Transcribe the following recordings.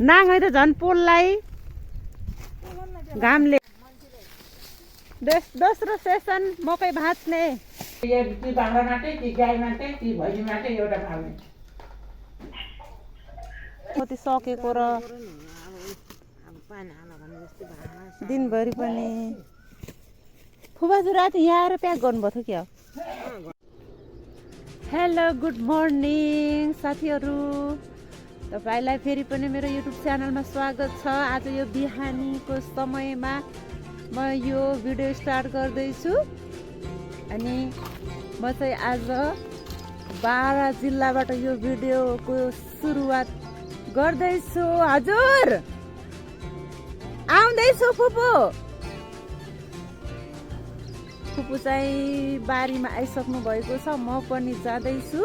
नाङ्गै त झन् पोललाई घामले। दोस्रो सेसन मकै भाँच्ने। कति सकेको र दिनभरि पनि फुबाजु राति यहाँ आएर प्याक गर्नुभएको थियो क्या। हेलो गुड मर्निङ साथीहरू, तपाईँलाई फेरि पनि मेरो युट्युब च्यानलमा स्वागत छ। आज यो बिहानीको समयमा म यो भिडियो स्टार्ट गर्दैछु। अनि म चाहिँ आज बारा जिल्लाबाट यो भिडियोको सुरुवात गर्दैछु। हजुर आउँदैछु फुपू। फुपू चाहिँ बारीमा आइसक्नु भएको छ, म पनि जाँदैछु।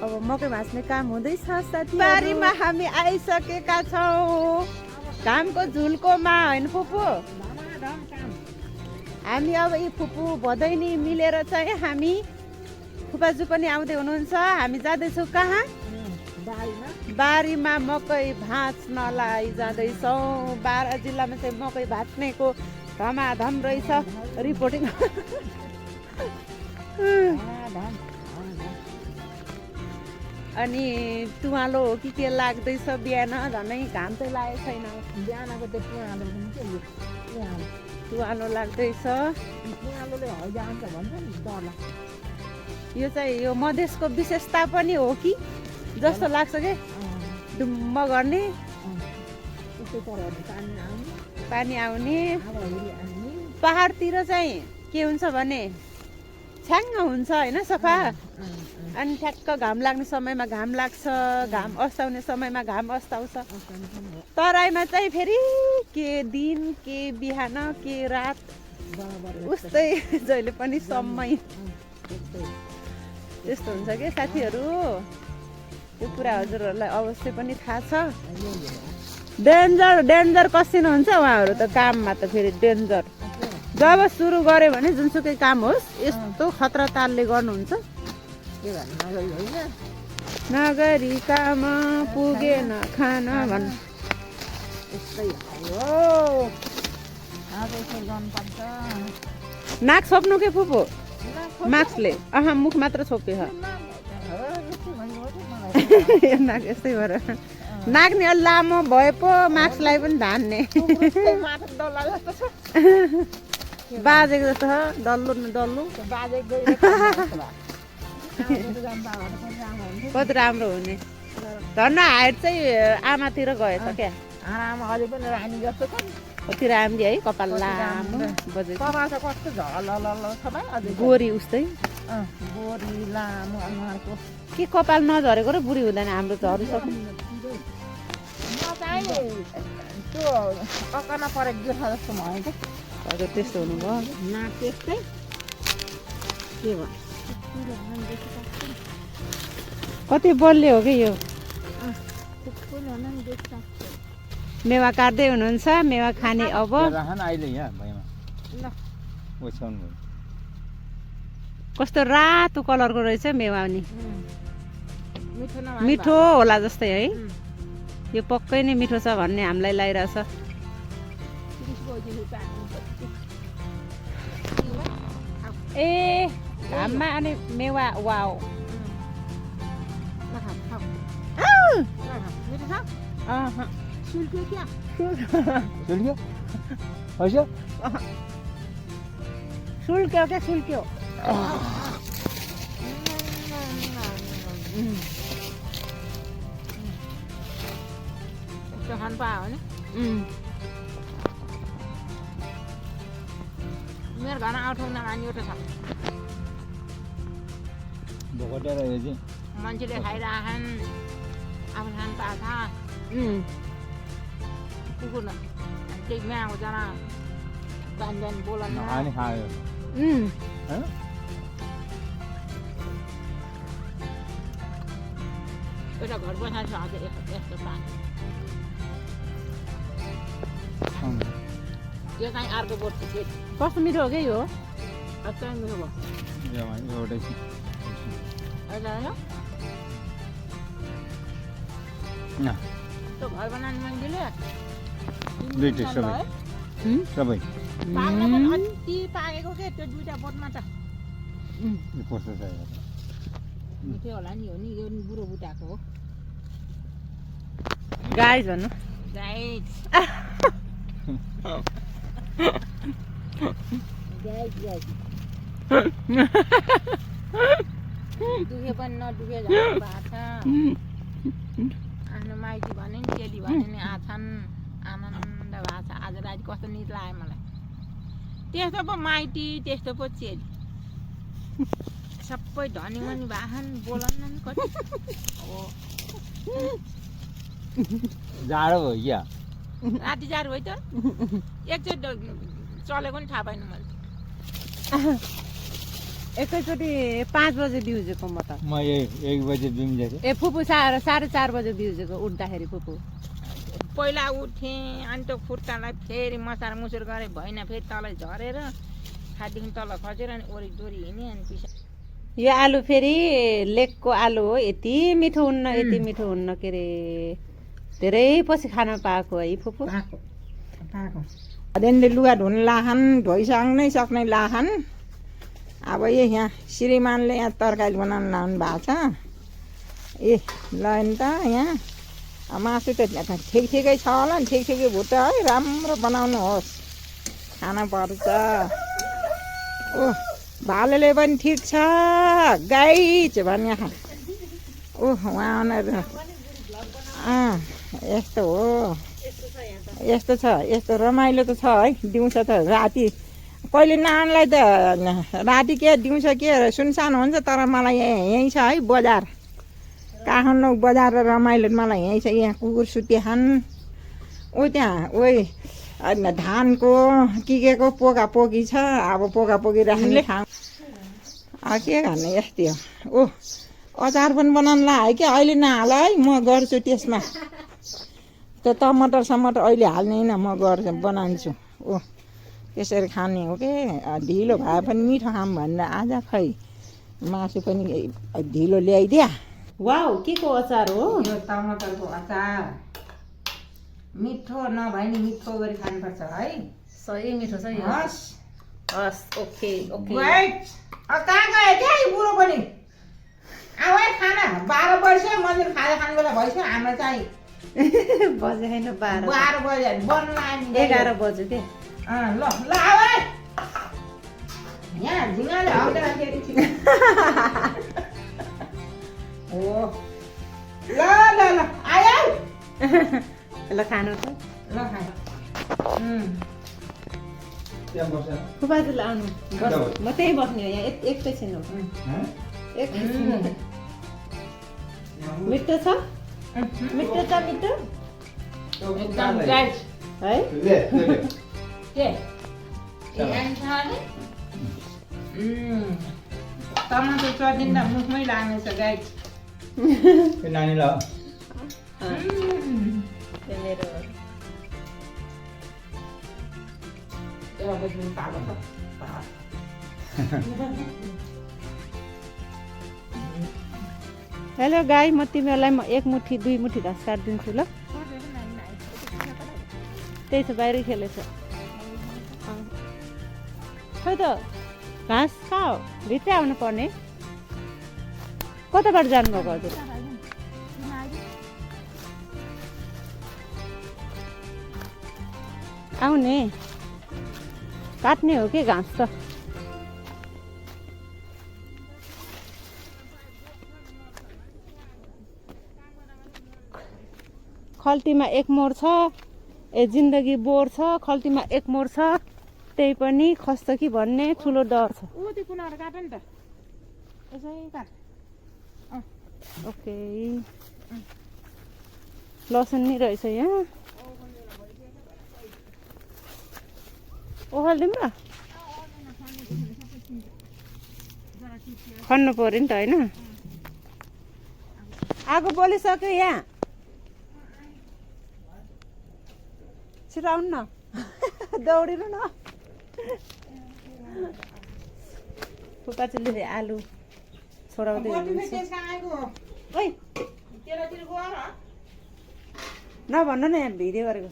अब मकै भाँच्ने काम हुँदैछ साथी। बारीमा हामी आइसकेका छौँ, घामको झुल्कोमा होइन फुपू। हामी अब यी फुपू भदैनी मिलेर चाहिँ हामी फुपाजु पनि आउँदै हुनुहुन्छ। हामी जाँदैछौँ कहाँ? बारीमा मकै भाँच्नलाई जाँदैछौँ। बारा जिल्लामा चाहिँ मकै भाँच्नेको धमाधम रहेछ। रिपोर्टिङ अनि तुवालो हो कि के लाग्दैछ बिहान? झनै घाम चाहिँ लागेको छैन। बिहानको त्यो तुवालो लाग्दैछ। यो चाहिँ यो मधेसको विशेषता पनि हो कि जस्तो लाग्छ कि डुम्म गर्ने, पानी आउने। पहाडतिर चाहिँ के हुन्छ भने छ्याङ्ग हुन्छ होइन, सफा। अनि ठ्याक्क घाम लाग्ने समयमा घाम लाग्छ, घाम अस्ताउने समयमा घाम अस्ताउँछ। तराईमा चाहिँ फेरि के दिन के बिहान के रात उस्तै जहिले पनि समय त्यस्तो हुन्छ कि साथीहरू। त्यो कुरा हजुरहरूलाई अवश्य पनि थाहा छ। डेन्जर कसिनुहुन्छ उहाँहरू त काममा त फेरि डेन्जर। जब सुरु गऱ्यो भने जुनसुकै काम होस् यस्तो खतरा तालले गर्नुहुन्छ। नगरी काम पुगेन खान भन्। नाक छोप्नु के फुपू? मास्कले मुख मात्र छोप्यो। नाक यस्तै भएर नाक नि अलि लामो भए पो मास्कलाई पनि धान्ने। बाजेको जस्तो डल्लो न डल्लो। कति राम्रो हुने। धन्न हाइट चाहिँ आमातिर गएछ क्या। आमा अझै पनि रानी जस्तो छ। कति राम्री है, कपाल लामो बजेको। कस्तो झल गोरी उस्तै गोरी लामो अनुहारको। के कपाल नझरेको र बुढी हुँदैन? हाम्रो झरिसक्यो। म चाहिँ त्यो अकाना परेको देख्छ जस्तो भयो त। हजुर त्यस्तो हुनुभयो। नाक त्यस्तै के भयो? कति बलियो हो कि यो। मेवा काट्दै हुनुहुन्छ, मेवा खाने अब। कस्तो रातो कलरको रहेछ मेवा नि। मिठो होला जस्तै है। यो पक्कै नै मिठो छ भन्ने हामीलाई लागिरहेछ। ए घाममा अनि मेवा वाओ। सुल्क्यो क्या सुल्क्यो। खान पायो भने मेरो घरमा आउठाउन नानी एउटा छ। मान्छेले खाइरहन्, आफू खान पाएको छ। कुकुर त्यही म्याएको जना जान बोलाउनु एउटा घर बसाएको छ। अझै यस्तो पानी यो चाहिँ अर्को बोट थियो। कस्तो मिठो हो क्या यो? अझै मिठो भयो। त्यो घर बनाउने मान्छेले दुईटै सबै सबै पाक्न पनि अति पाकेको के त्यो दुईटा बोटमा त यो कस्तो छ हेर मिठो होला नि हो नि यो बुढो बुटाको हो गाई भन्नु गाइस दुखे पनि नदुखे भएको छ आफ्नो माइती भने नि चेली भने नि आछन् आनन्द भएको छ आज राति कस्तो निद लाग्यो मलाई त्यस्तो पो माइती त्यस्तो पो चेली सबै धनी मनी भाषण बोलाउन नि कति हो जाडो भयो क्या राति जाडो भयो त एकचोटि चलेको नि थाहा पाएन मैले एकैचोटि 5 बजे बिउजेको म त म 1 बजे बिउजेको ए फुपू 4:30 बजे बिउजेको उठ्दाखेरि फुपू पहिला उठेँ अनि त्यो खुट्टालाई फेरि मसार मुसुर गरेँ भएन फेरि तल झरेर खाटदेखि तल खसेर अनि ओरिदोरी हिँडेँ अनि पिसा यो आलु फेरि लेकको आलु हो यति मिठो हुन्न यति मिठो हुन्न के अरे धेरै पछि खान पाएको है फुपू अध्ययनले लुगा धुन लाहन धोइसक्नै सक्ने लाहन अब यहाँ श्रीमानले यहाँ तरकारी बनाउनु लाउनु भएको छ ए ल नि त यहाँ मासु त ठिक ठिकै छ होला नि ठिक ठिकै भुट्छ है राम्रो बनाउनुहोस् खान पर्छ ओ भालेले पनि ठिक छ गाई चाहिँ भने यहाँ उहाँ यस्तो हो यस्तो छ यस्तो रमाइलो त छ है दिउँसो त राति कहिले नानीलाई त राति के दिउँसो के सुनसान हुन्छ तर मलाई यहीँ छ है बजार काठमाडौँ बजार र रमाइलो मलाई यहीँ छ यहाँ कुकुर सुत्याछन् ओ त्यहाँ ओइ धानको के को पोका पोकी छ अब पोका पोकी राख्ने ठाउँ के गर्ने यस्तै हो ओ अचार पनि बनाउनु लाग्यो क्या अहिले नहाल है म गर्छु त्यसमा त्यो टमाटर समटर अहिले हाल्दैन म गर्छु बनाउँछु ओ त्यसरी खाने हो कि ढिलो भए पनि मिठो खाऊँ भनेर आज खै मासु पनि ढिलो ल्याइदिया वाउ के को अचार हो यो टमाटरको अचार मिठो नभए नि मिठो गरी खानुपर्छ है सही मिठो छ यो हस् हस् ओके ओके कहाँ गयो क्या यो बुढो पनि आऊ है खाना 12 बजे मन्दिर खाजा खाने बेला भइसक्यो हाम्रो चाहिँ बजे होइन 12 बजे बन्नु आयो 11 बज्यो के ल ल आऊ है यहाँ झिँगाले हौदाखेरि हो ल ल ल आयो ल खानु त ल खाए फुपाजुले आउनु म त्यही बस्ने हो यहाँ एकैछिन हो एकैछिन मिठो छ मिठो छ मिठो एकदम गाइस है के टमाटर चटिँदा मुखमै लाग्नेछ गाइस नानीलाई मेरो हेलो गाई म तिमीहरूलाई म 1 मुठी 2 मुठी घाँस काटिदिन्छु ल त्यही छ बाहिर खेलेछ खै त घाँस कहाँ हो भित्रै आउनु पर्ने कताबाट जानुभएको हजुर आउने काट्ने हो कि घाँस त खल्तीमा 1 मोड छ ए जिन्दगी बोर छ खल्तीमा 1 मोड छ त्यही पनि खस्छ कि भन्ने ठुलो डर छ ऊ त्यो कुनाहरू काट नि त यसै काट ओके लसुन नि रहेछ यहाँ ओहालिदिउँ र खन्नु पऱ्यो नि त होइन आगो बोलिसक्यो यहाँ छिटो आउनु न दौडिनु न फुपाचुले आलु छोडाउँदै हुनुहुन्छ ओइ नभन्नु न यहाँ भिडियो गरेको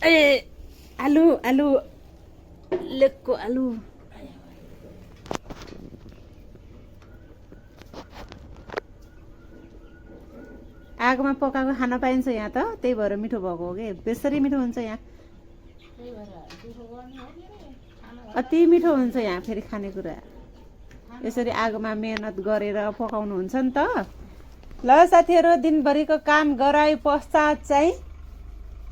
ए आलु आलु लेकको आलु आगोमा पकाएको खान पाइन्छ यहाँ त त्यही भएर मिठो भएको हो कि बेसरी मिठो हुन्छ यहाँ अति मिठो हुन्छ यहाँ फेरि खानेकुरा यसरी आगोमा मेहनत गरेर पकाउनुहुन्छ नि त ल साथीहरू दिनभरिको काम गराए पश्चात चाहिँ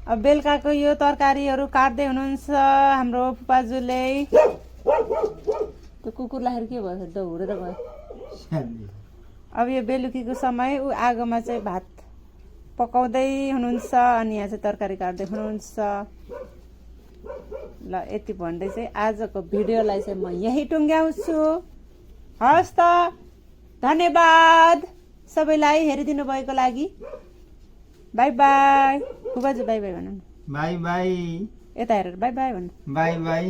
अब बेलुकाको यो तरकारीहरू काट्दै हुनुहुन्छ हाम्रो फुपाजुले त्यो कुकुरलाई के भयो दौडेर गयो अब यो बेलुकीको समय ऊ आगोमा चाहिँ भात पकाउँदै हुनुहुन्छ अनि यहाँ चाहिँ तरकारी काट्दै हुनुहुन्छ ल यति भन्दै चाहिँ आजको भिडियोलाई चाहिँ म यही टुङ्ग्याउँछु हस् त धन्यवाद सबैलाई हेरिदिनु भएको लागि बाई बाई फुपाजु बाई बाई भन्नु बाई बाई यता हेरेर बाई बाई भन्नु बाई बाई